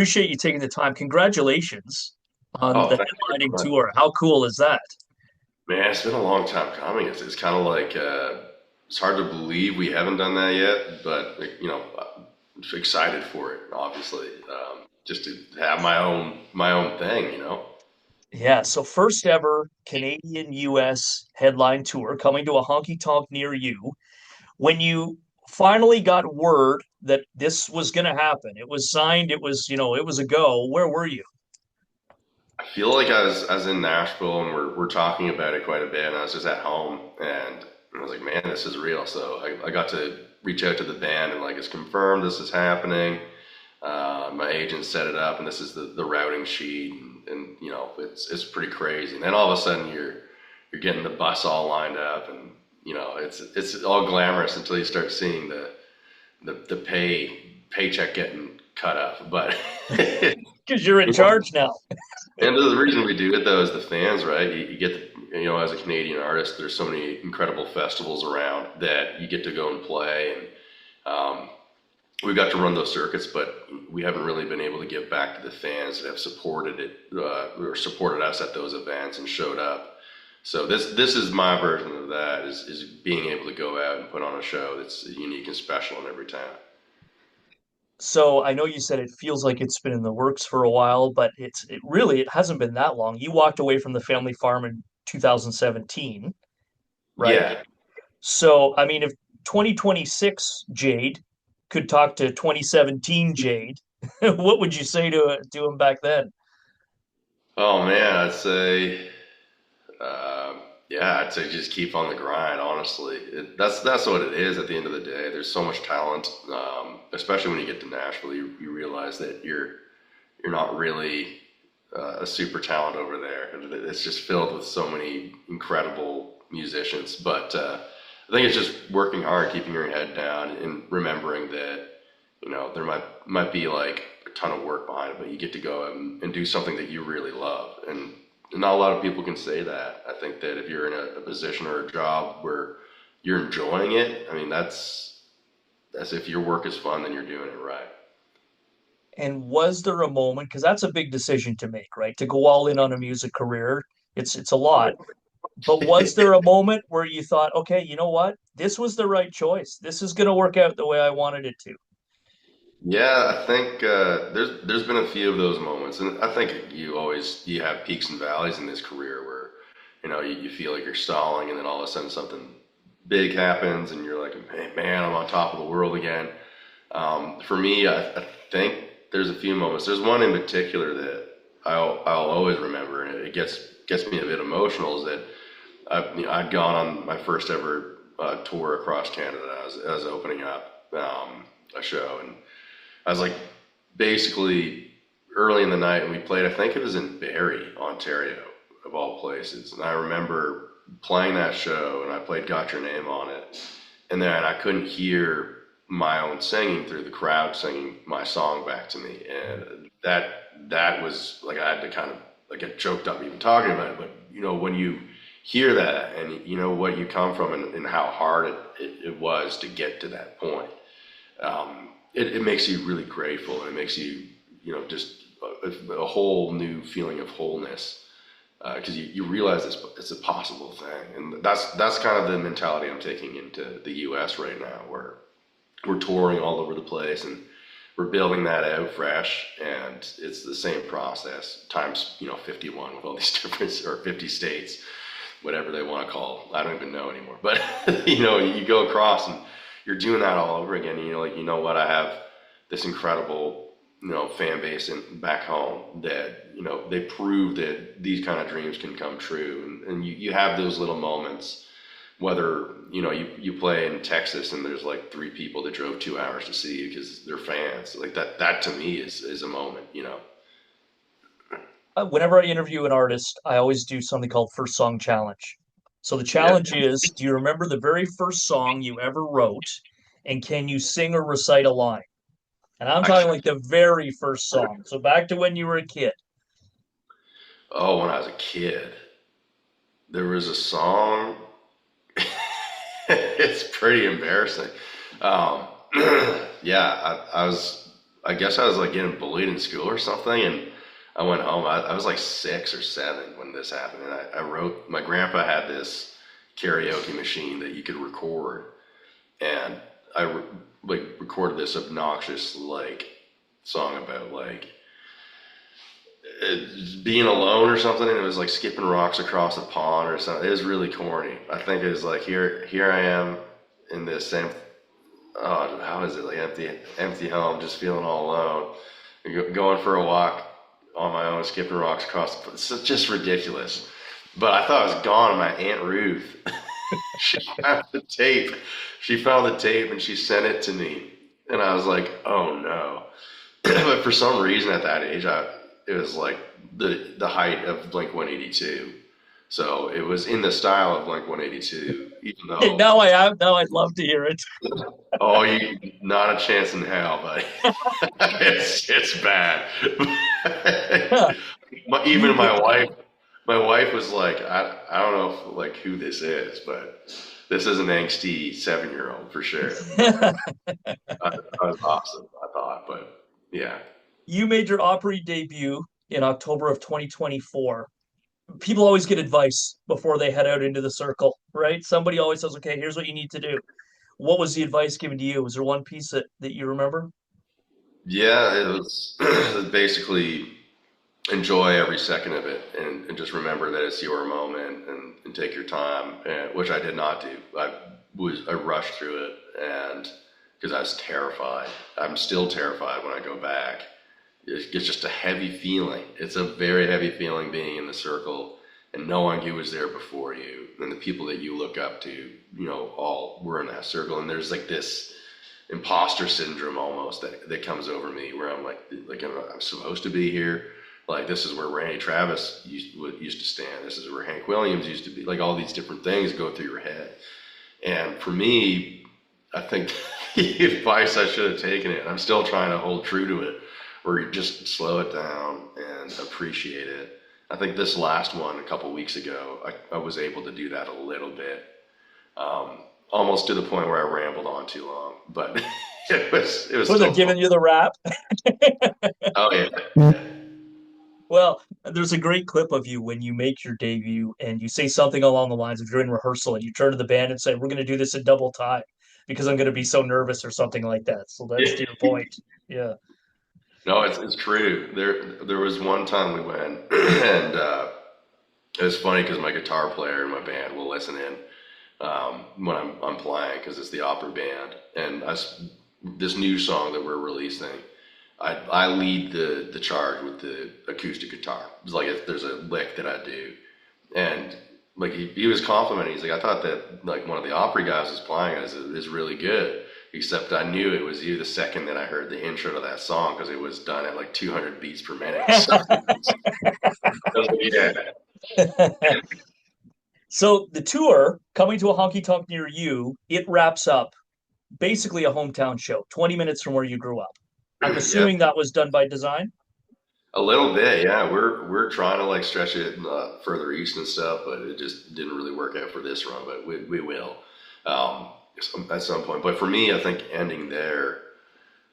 Appreciate you taking the time. Congratulations on Oh, the thank you headlining very much. tour. How cool is that? Man, it's been a long time coming. It's kind of like it's hard to believe we haven't done that yet, but I'm excited for it. Obviously, just to have my own thing. Yeah, so first ever Canadian US headline tour coming to a honky tonk near you. When you finally got word that this was going to happen, it was signed, it was a go. Where were you? I feel like I was in Nashville and we're talking about it quite a bit, and I was just at home and I was like, man, this is real. So I got to reach out to the band and like it's confirmed this is happening. My agent set it up, and this is the routing sheet, and it's pretty crazy. And then all of a sudden you're getting the bus all lined up, and it's all glamorous until you start seeing the paycheck getting cut up. But Because you're in charge now. and the reason we do it though is the fans, right? You get as a Canadian artist, there's so many incredible festivals around that you get to go and play, and we've got to run those circuits, but we haven't really been able to give back to the fans that have supported it or supported us at those events and showed up. So this is my version of that is being able to go out and put on a show that's unique and special in every town. So I know you said it feels like it's been in the works for a while, but it hasn't been that long. You walked away from the family farm in 2017, right? Yeah, So, I mean, if 2026 Jade could talk to 2017 Jade, what would you say to him back then? oh man, Um, I'd say just keep on the grind. Honestly, that's what it is. At the end of the day, there's so much talent, especially when you get to Nashville. You realize that you're not really a super talent over there. It's just filled with so many incredible musicians. But I think it's just working hard, keeping your head down, and remembering that there might be like a ton of work behind it, but you get to go out and do something that you really love. And not a lot of people can say that. I think that if you're in a position or a job where you're enjoying it, I mean that's if your work is fun, then you're doing it right. And was there a moment, because that's a big decision to make, right? To go all in on a music career, it's a lot. But was there a moment where you thought, okay, you know what? This was the right choice. This is going to work out the way I wanted it to. Yeah, I think there's been a few of those moments, and I think you have peaks and valleys in this career where you feel like you're stalling, and then all of a sudden something big happens, and you're like, man, I'm on top of the world again. For me, I think there's a few moments. There's one in particular that I'll always remember, and it gets me a bit emotional. Is that I'd gone on my first ever tour across Canada. I was opening up a show, and I was like basically early in the night, and we played. I think it was in Barrie, Ontario, of all places. And I remember playing that show, and I played "Got Your Name" on it, and then I couldn't hear my own singing through the crowd singing my song back to me, and that was like I had to kind of like get choked up even talking about it. But when you hear that and you know what you come from and how hard it was to get to that point, it makes you really grateful, and it makes you just a whole new feeling of wholeness because you realize it's a possible thing, and that's kind of the mentality I'm taking into the U.S. right now, where we're touring all over the place and we're building that out fresh, and it's the same process times 51 with all these different or 50 states, whatever they want to call. I don't even know anymore, but you go across and you're doing that all over again. And you're like, you know what, I have this incredible fan base back home that they prove that these kind of dreams can come true, and you have those little moments, whether you play in Texas and there's like three people that drove 2 hours to see you because they're fans. Like that to me is a moment. Whenever I interview an artist, I always do something called first song challenge. So the Yeah. challenge is, do you remember the very first song you ever wrote, and can you sing or recite a line? And I'm I talking can like the very first song. So back to when you were a kid. Oh, when I was a kid, there was a song. It's pretty embarrassing. Um, yeah, I was I guess I was like getting bullied in school or something, and I went home. I was like 6 or 7 when this happened, and I wrote. My grandpa had this karaoke machine that you could record, and like recorded this obnoxious like song about like being alone or something, and it was like skipping rocks across a pond or something. It was really corny. I think it was like here I am in this same how is it like empty home, just feeling all alone, going for a walk on my own, skipping rocks across. It's just ridiculous. But I thought I was gone. My Aunt Ruth, she found the tape. She found the tape and she sent it to me, and I was like, oh no. But for some reason at that age, it was like the height of Blink 182. So it was in the style of Blink 182, even And though, now I have. Now I'd love to hear it. oh, you not a chance in hell, buddy. It's bad. You Even my wife was like, I don't know if, like who this is, but this is an angsty 7-year old for sure. I was awesome, I thought, but yeah. you made your Opry debut in October of 2024. People always get advice before they head out into the circle, right? Somebody always says, "Okay, here's what you need to do." What was the advice given to you? Was there one piece that you remember? Yeah, it was basically enjoy every second of it, and just remember that it's your moment, and take your time, which I did not do. I rushed through it, and because I was terrified. I'm still terrified when I go back. It's just a heavy feeling. It's a very heavy feeling being in the circle and knowing who was there before you and the people that you look up to, all were in that circle. And there's like this imposter syndrome almost that comes over me where I'm like I'm supposed to be here. Like this is where Randy Travis used to stand. This is where Hank Williams used to be. Like all these different things go through your head. And for me, I think the advice I should have taken it, I'm still trying to hold true to it, where you just slow it down and appreciate it. I think this last one a couple weeks ago, I was able to do that a little bit, almost to the point where I rambled on too long, but it was Was still it fun. giving you the rap? Oh yeah, yeah, Well, there's a great clip of you when you make your debut and you say something along the lines of you're in rehearsal and you turn to the band and say, "We're going to do this in double time because I'm going to be so nervous," or something like that. So that's to your yeah. point. Yeah. No, it's true. There was one time we went, and it was funny because my guitar player in my band will listen in when I'm playing because it's the opera band, and this new song that we're releasing, I lead the charge with the acoustic guitar. It's like if there's a lick that I do, and like he was complimenting. He's like, I thought that like one of the Opry guys was playing it is really good. Except I knew it was you the second that I heard the intro to that song because it was done at like 200 beats per minute. So I was like, yeah, So the tour coming to a honky tonk near you, it wraps up basically a hometown show, 20 minutes from where you grew up. I'm yeah, assuming that was done by design. a little bit. Yeah, we're trying to like stretch it further east and stuff, but it just didn't really work out for this run. But we will at some point. But for me, I think ending there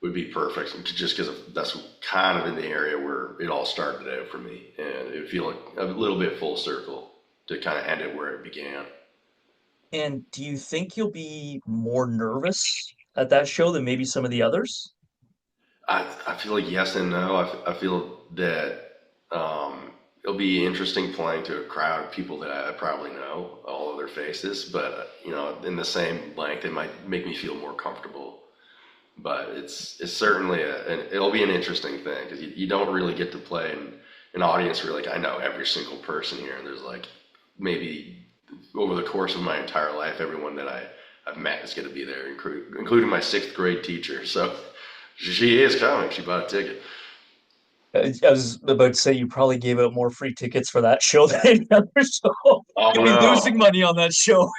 would be perfect, just because that's kind of in the area where it all started out for me, and it would feel like a little bit full circle to kind of end it where it began. And do you think you'll be more nervous at that show than maybe some of the others? I feel like yes and no. I feel that it'll be interesting playing to a crowd of people that I probably know all of their faces, but in the same length, it might make me feel more comfortable. But it's certainly it'll be an interesting thing because you don't really get to play in an audience where like I know every single person here, and there's like maybe over the course of my entire life, everyone that I've met is going to be there, including my sixth grade teacher. So she is coming. She bought a ticket. I was about to say you probably gave out more free tickets for that show than any other show. Oh You'll be no. losing money on that show.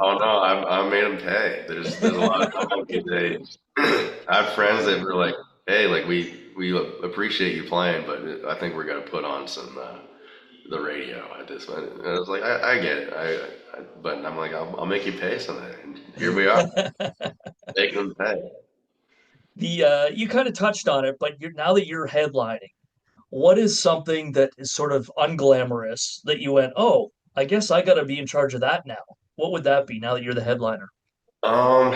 Oh no, I made them pay. There's a lot of companies. I have friends that were like, "Hey, like we appreciate you playing, but I think we're gonna put on some the radio at this one." And I was like, I get it, but I'm like, I'll make you pay something. And here we are, making them pay. The you kind of touched on it, but now that you're headlining, what is something that is sort of unglamorous that you went, oh, I guess I got to be in charge of that now? What would that be now that you're the headliner? Um,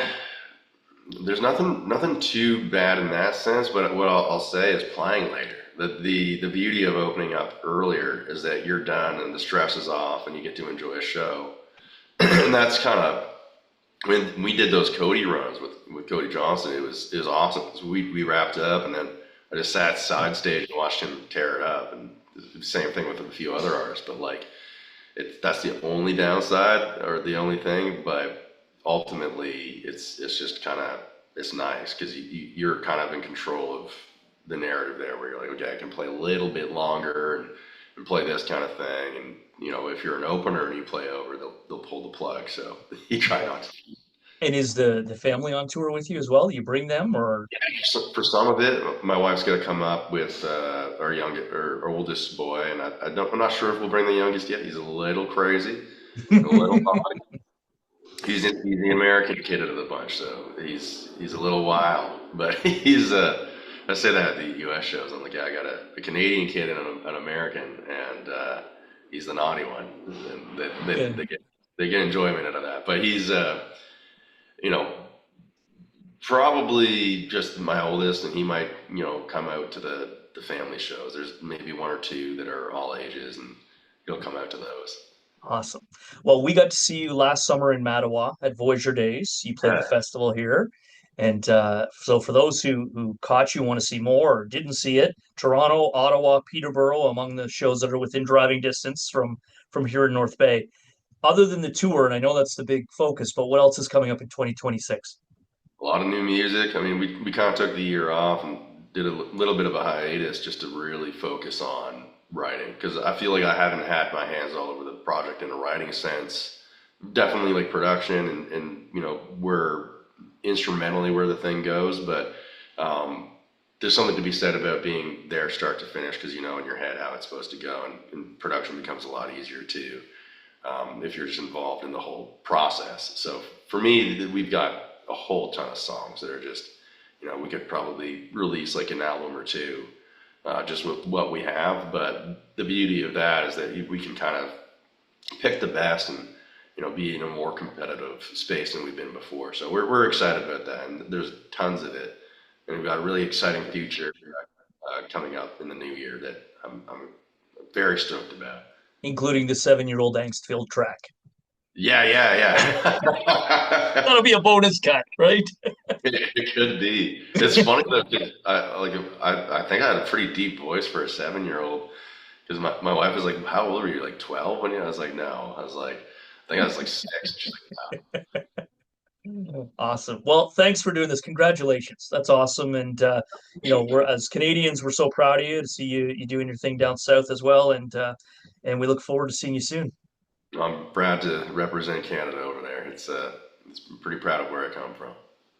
there's nothing too bad in that sense, but what I'll say is playing later. The beauty of opening up earlier is that you're done and the stress is off and you get to enjoy a show. And that's kind of when we did those Cody runs with Cody Johnson. It was awesome 'cause we wrapped up and then I just sat side stage and watched him tear it up. And the same thing with a few other artists, but like that's the only downside or the only thing, but ultimately it's just kind of it's nice because you're kind of in control of the narrative there, where you're like, okay, I can play a little bit longer and play this kind of thing, and if you're an opener and you play over, they'll pull the plug. So you try not to. And is the family on tour with you as well? You bring them or So for some of it, my wife's got to come up with our youngest, our oldest boy, and I'm not sure if we'll bring the youngest yet. He's a little crazy, a little naughty. He's the American kid of the bunch, so he's a little wild, but I say that at the U.S. shows. I'm like, yeah, I got a Canadian kid and an American, and he's the naughty one, and they get enjoyment out of that. But he's you know probably just my oldest, and he might come out to the family shows. There's maybe one or two that are all ages, and he'll come out to those. awesome. Well, we got to see you last summer in Mattawa at Voyager Days. You played the festival here. And so for those who caught you, want to see more or didn't see it, Toronto, Ottawa, Peterborough, among the shows that are within driving distance from here in North Bay. Other than the tour, and I know that's the big focus, but what else is coming up in 2026? A lot of new music. I mean, we kind of took the year off and did a little bit of a hiatus just to really focus on writing because I feel like I haven't had my hands all over the project in a writing sense. Definitely like production and where instrumentally where the thing goes, but there's something to be said about being there start to finish because you know in your head how it's supposed to go, and production becomes a lot easier too if you're just involved in the whole process. So for me, we've got a whole ton of songs that are just, we could probably release like an album or two just with what we have. But the beauty of that is that we can kind of pick the best and, be in a more competitive space than we've been before. So we're excited about that. And there's tons of it. And we've got a really exciting future coming up in the new year that I'm very stoked about. Including the 7-year-old angst-filled track. Yeah, yeah, yeah. That'll be a bonus cut, right? It could be. It's funny though, 'cause I think I had a pretty deep voice for a 7-year-old. Because my wife was like, "How old were you? Like 12?" When I was like, "No." I was like, "I think I was like 6." She's like, Awesome. Well, thanks for doing this. Congratulations. That's awesome. And we're as Canadians, we're so proud of you to see you doing your thing down south as well. And we look forward to seeing you soon. "No." I'm proud to represent Canada over there. It's pretty proud of where I come from.